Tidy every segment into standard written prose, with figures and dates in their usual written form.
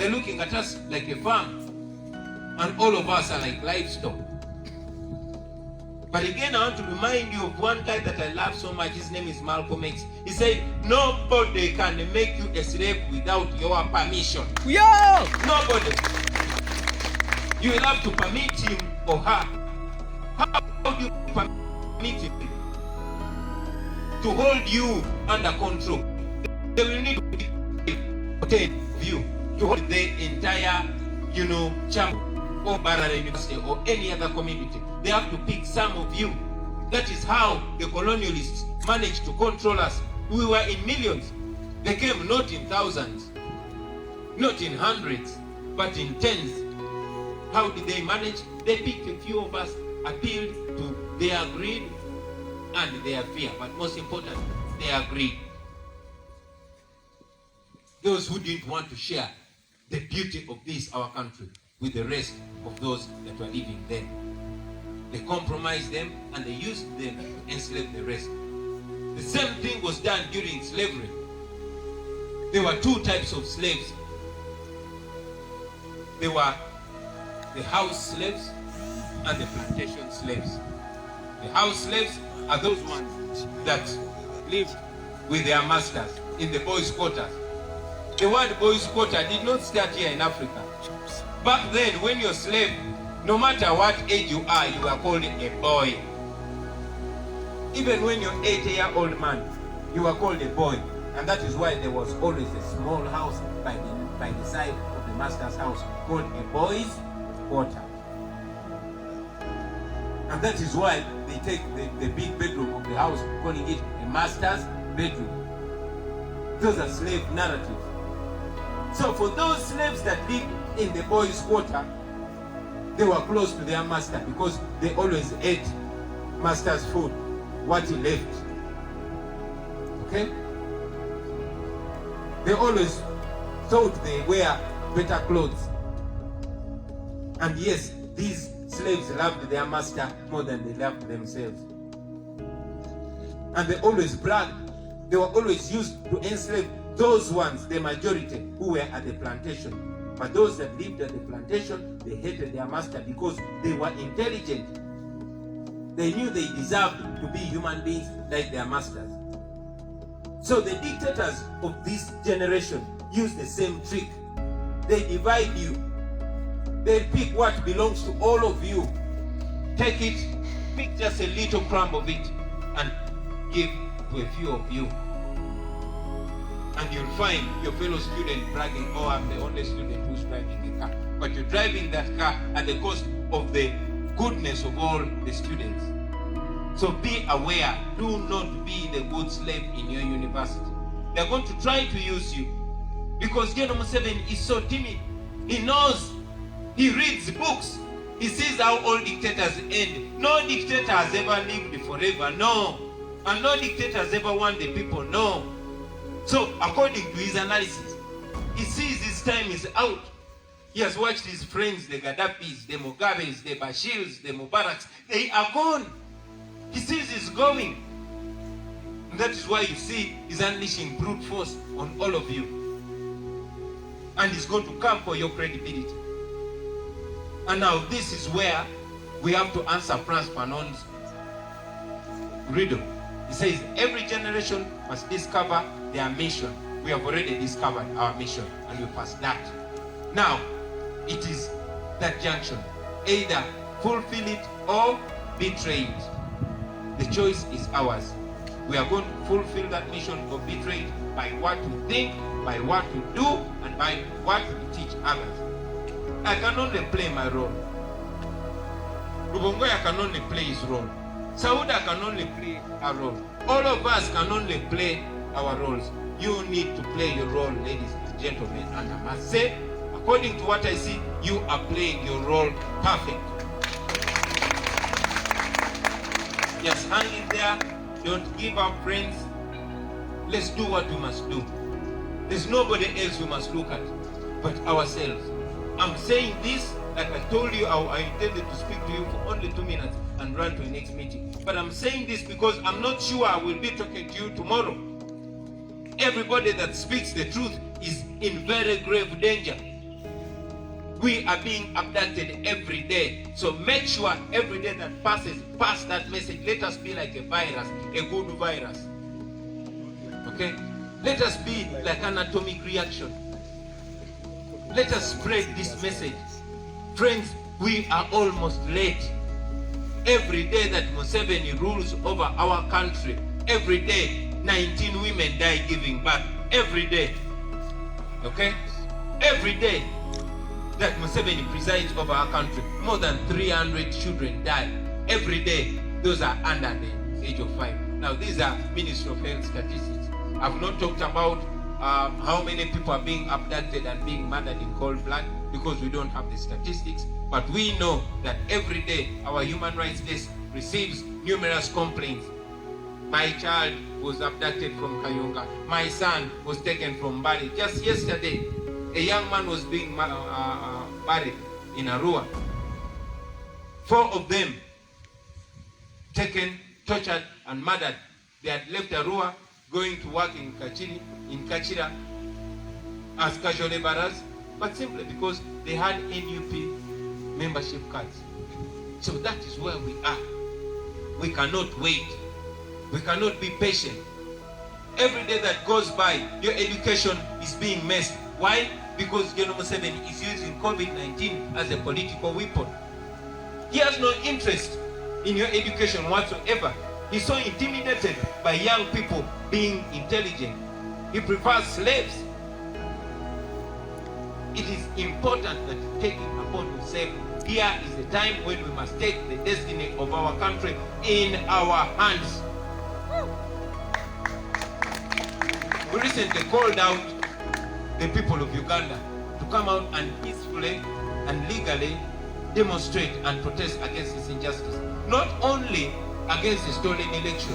They're looking at us like a farm. And all of us are like livestock. But again, I want to remind you of one guy that I love so much. His name is Malcolm X. He said, nobody can make you a slave without your permission. Yo! Nobody. You will have to permit him or her. How do you permit him to hold you under control? They will need to take you to hold the entire, chamber or Mbazira University or any other community. They have to pick some of you. That is how the colonialists managed to control us. We were in millions. They came not in thousands, not in hundreds, but in tens. How did they manage? They picked a few of us, appealed to their greed and their fear, but most important, their greed. Those who didn't want to share the beauty of this, our country, with the rest of those that were living there. They compromised them and they used them to enslave the rest. The same thing was done during slavery. There were two types of slaves. There were the house slaves and the plantation slaves. The house slaves are those ones that lived with their masters in the boys' quarters. The word boys' quarter did not start here in Africa. Back then, when you're a slave, no matter what age you are called a boy. Even when you're 8-year-old man, you are called a boy. And that is why there was always a small house by the side of the master's house called a boy's quarter. And that is why they take the big bedroom of the house, calling it a master's bedroom. Those are slave narratives. So for those slaves that lived in the boys' quarter, they were close to their master because they always ate master's food, what he left. Okay? They always thought they wear better clothes. And yes, these slaves loved their master more than they loved themselves. And they always bragged. They were always used to enslave those ones, the majority, who were at the plantation. But those that lived at the plantation, they hated their master because they were intelligent. They knew they deserved to be human beings like their masters. So the dictators of this generation use the same trick. They divide you. They pick what belongs to all of you. Take it, pick just a little crumb of it, and give to a few of you. And you'll find your fellow student bragging, oh, I'm the only student who's driving the car. But you're driving that car at the cost of the goodness of all the students. So be aware. Do not be the good slave in your university. They're going to try to use you. Because General Museveni is so timid. He knows. He reads books. He sees how all dictators end. No dictator has ever lived forever. No. And no dictator has ever won the people. No. So, according to his analysis, he sees his time is out. He has watched his friends, the Gaddafis, the Mugabes, the Bashirs, the Mubaraks. They are gone. He sees he's going. And that is why you see he's unleashing brute force on all of you. And he's going to come for your credibility. And now this is where we have to answer Frantz Fanon's riddle. He says, every generation must discover their mission. We have already discovered our mission and we passed that. Now, it is that junction. Either fulfill it or betray it. The choice is ours. We are going to fulfill that mission or betray it by what we think, by what we do, and by what we teach others. I can only play my role. Rubongoya can only play his role. Sauda can only play a role. All of us can only play our roles. You need to play your role, ladies and gentlemen. And I must say, according to what I see, you are playing your role perfect. Just hang in there. Don't give up, friends. Let's do what we must do. There's nobody else we must look at but ourselves. I'm saying this, like I told you, I intended to speak to you for only 2 minutes and run to the next meeting. But I'm saying this because I'm not sure I will be talking to you tomorrow. Everybody that speaks the truth is in very grave danger. We are being abducted every day. So make sure every day that passes, pass that message. Let us be like a virus, a good virus. Okay? Let us be like an atomic reaction. Let us spread this message. Friends, we are almost late. Every day that Museveni rules over our country, every day 19 women die giving birth. Every day. Okay? Every day that Museveni presides over our country, more than 300 children die. Every day. Those are under the age of 5. Now, these are Ministry of Health statistics. I've not talked about how many people are being abducted and being murdered in cold blood, because we don't have the statistics. But we know that every day our human rights desk receives numerous complaints. My child was abducted from Kayunga. My son was taken from Bali. Just yesterday, a young man was being buried in Arua. 4 of them taken, tortured, and murdered. They had left Arua, going to work in Kachira as casual laborers, but simply because they had NUP membership cards. So that is where we are. We cannot wait. We cannot be patient. Every day that goes by, your education is being messed. Why? Because General Museveni is using COVID-19 as a political weapon. He has no interest in your education whatsoever. He's so intimidated by young people being intelligent. He prefers slaves. It is important that you take it upon yourself. Here is the time when we must take the destiny of our country in our hands. We recently called out the people of Uganda to come out and peacefully and legally demonstrate and protest against this injustice. Not only against the stolen election.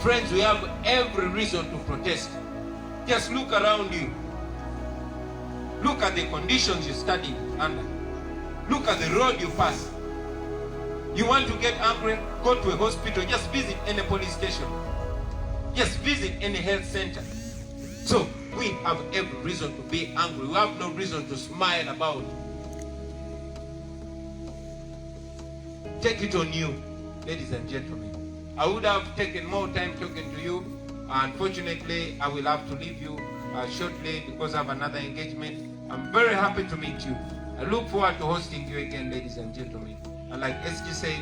Friends, we have every reason to protest. Just look around you. Look at the conditions you study under. Look at the road you pass. You want to get angry? Go to a hospital. Just visit any police station. Just visit any health center. So we have every reason to be angry. We have no reason to smile about it. Take it on you, ladies and gentlemen. I would have taken more time talking to you. Unfortunately, I will have to leave you shortly because I have another engagement. I'm very happy to meet you. I look forward to hosting you again, ladies and gentlemen. And like SG said,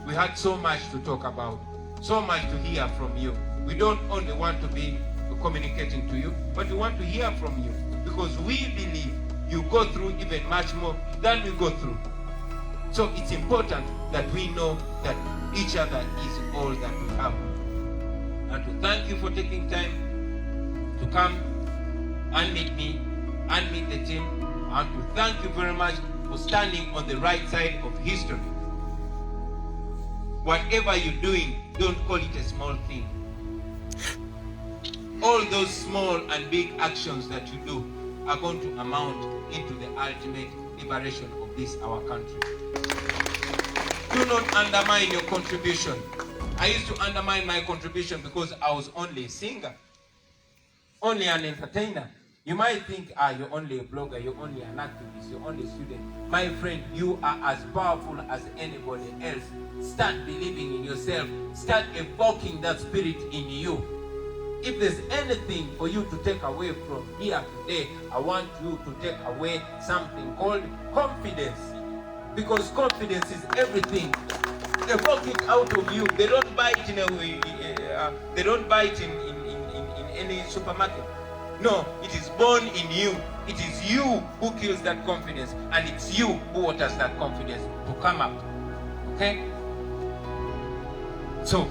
we had so much to talk about, so much to hear from you. We don't only want to be communicating to you, but we want to hear from you, because we believe you go through even much more than we go through. So it's important that we know that each other is all that we have. And to thank you for taking time to come and meet me and meet the team, and to thank you very much for standing on the right side of history. Whatever you're doing, don't call it a small thing. All those small and big actions that you do are going to amount into the ultimate liberation of this, our country. Do not undermine your contribution. I used to undermine my contribution because I was only a singer, only an entertainer. You might think, you're only a blogger, you're only an activist, you're only a student. My friend, you are as powerful as anybody else. Start believing in yourself. Start evoking that spirit in you. If there's anything for you to take away from here today, I want you to take away something called confidence. Because confidence is everything. Evoke it out of you. They don't buy it in a way. They don't buy it in any supermarket. No, it is born in you. It is you who kills that confidence, and it's you who waters that confidence to come up. Okay? So,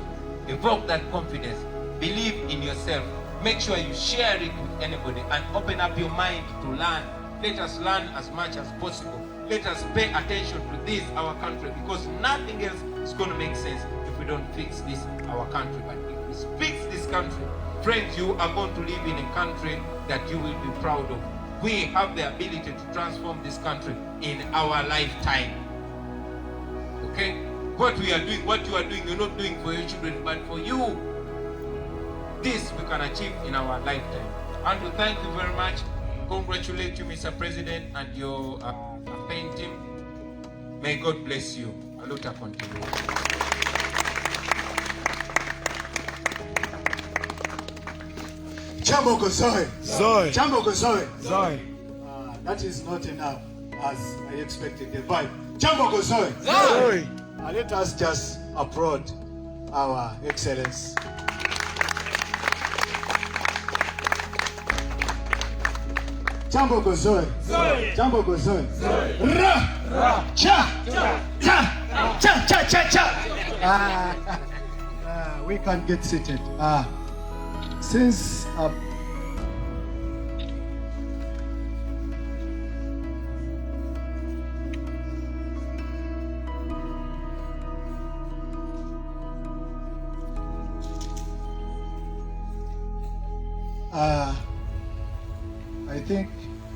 evoke that confidence. Believe in yourself. Make sure you share it with anybody and open up your mind to learn. Let us learn as much as possible. Let us pay attention to this, our country, because nothing else is going to make sense if we don't fix this, our country. But if we fix this country, friends, you are going to live in a country that you will be proud of. We have the ability to transform this country in our lifetime. Okay? What we are doing, what you are doing, you're not doing for your children, but for you. This we can achieve in our lifetime. And to thank you very much. congratulate you, Mr. President, and your campaign team. May God bless you. Aluta continue. Kyambogo Zoe. Zoe. Kyambogo Zoe. Zoe. That is not enough, as I expected the vibe. Kyambogo Zoe. Zoe. Let us just applaud our excellence. Kyambogo Zoe. Zoe. Kyambogo Zoe. Zoe. Ra. Ra. Cha. Cha. Cha. Cha. Cha. Cha. Cha. We can get seated. Since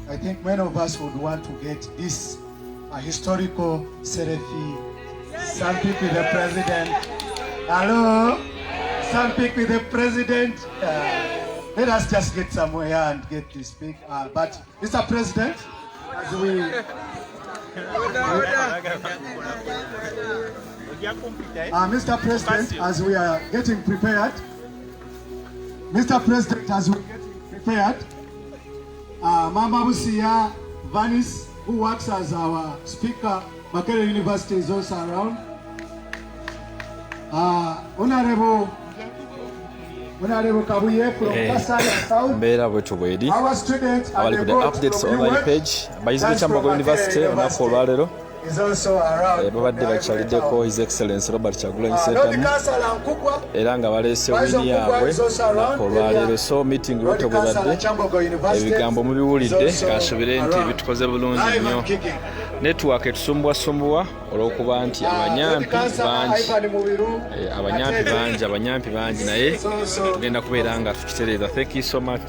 I think many of us would want to get this historical selfie. Some pic with the president. Hello? Some pic with the president. Let us just get somewhere and get this pic. But Mr. President, as we... Mr. President, as we are getting prepared, Mama Busia Vanis, who works as our speaker, Makerere University, is also around. Honorable Kabuye from Kasari South. Our students abali ku the updates online page abayizi Kyambogo University olunaku olwaleero babadde bakyaliddeko His Excellency Robert Kyagulanyi Ssentamu era nga baleese wini yaabwe olunaku olwaleero. So meeting lwete bwe badde ebigambo mubiwulidde kansubire nti bitukoze bulungi nnyo. Network etusumbwasumbuwa olw'okuba nti abanyampi bangi naye tugenda kubeera nga tukitereeza. Thank you so much.